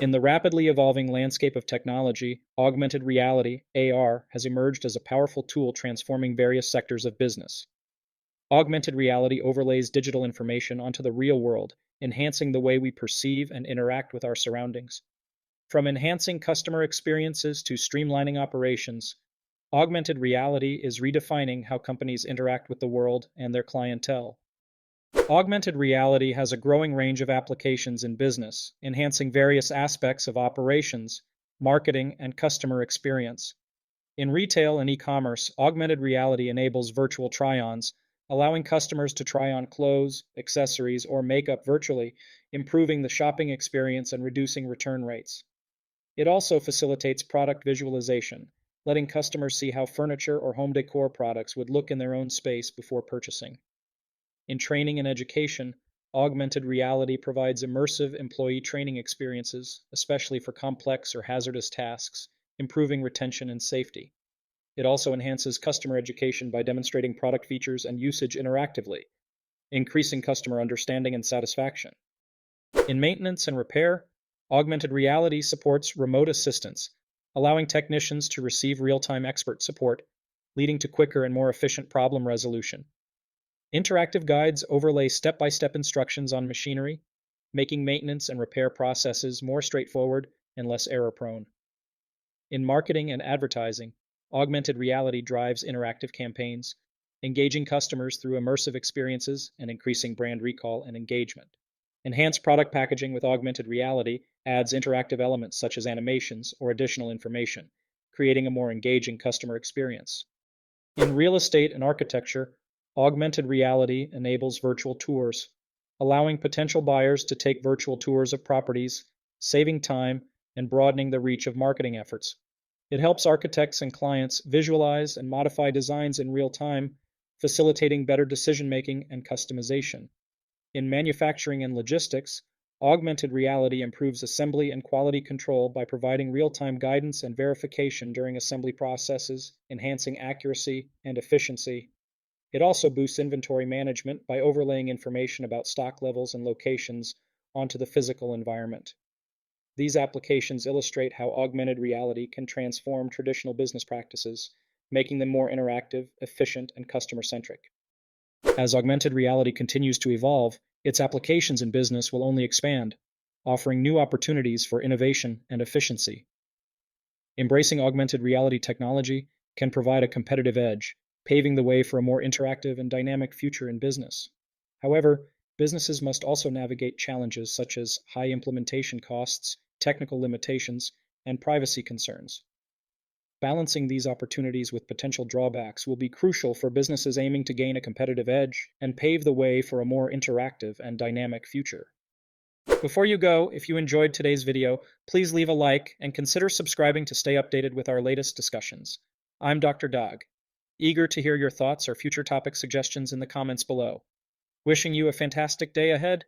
In the rapidly evolving landscape of technology, augmented reality, AR, has emerged as a powerful tool transforming various sectors of business. Augmented reality overlays digital information onto the real world, enhancing the way we perceive and interact with our surroundings. From enhancing customer experiences to streamlining operations, augmented reality is redefining how companies interact with the world and their clientele. Augmented reality has a growing range of applications in business, enhancing various aspects of operations, marketing, and customer experience. In retail and e-commerce, augmented reality enables virtual try-ons, allowing customers to try on clothes, accessories, or makeup virtually, improving the shopping experience and reducing return rates. It also facilitates product visualization, letting customers see how furniture or home decor products would look in their own space before purchasing. In training and education, augmented reality provides immersive employee training experiences, especially for complex or hazardous tasks, improving retention and safety. It also enhances customer education by demonstrating product features and usage interactively, increasing customer understanding and satisfaction. In maintenance and repair, augmented reality supports remote assistance, allowing technicians to receive real-time expert support, leading to quicker and more efficient problem resolution. Interactive guides overlay step-by-step instructions on machinery, making maintenance and repair processes more straightforward and less error-prone. In marketing and advertising, augmented reality drives interactive campaigns, engaging customers through immersive experiences and increasing brand recall and engagement. Enhanced product packaging with augmented reality adds interactive elements such as animations or additional information, creating a more engaging customer experience. In real estate and architecture, augmented reality enables virtual tours, allowing potential buyers to take virtual tours of properties, saving time and broadening the reach of marketing efforts. It helps architects and clients visualize and modify designs in real time, facilitating better decision-making and customization. In manufacturing and logistics, augmented reality improves assembly and quality control by providing real-time guidance and verification during assembly processes, enhancing accuracy and efficiency. It also boosts inventory management by overlaying information about stock levels and locations onto the physical environment. These applications illustrate how augmented reality can transform traditional business practices, making them more interactive, efficient, and customer-centric. As augmented reality continues to evolve, its applications in business will only expand, offering new opportunities for innovation and efficiency. Embracing augmented reality technology can provide a competitive edge, paving the way for a more interactive and dynamic future in business. However, businesses must also navigate challenges such as high implementation costs, technical limitations, and privacy concerns. Balancing these opportunities with potential drawbacks will be crucial for businesses aiming to gain a competitive edge and pave the way for a more interactive and dynamic future. Before you go, if you enjoyed today's video, please leave a like and consider subscribing to stay updated with our latest discussions. I'm Dr. Dog, eager to hear your thoughts or future topic suggestions in the comments below. Wishing you a fantastic day ahead.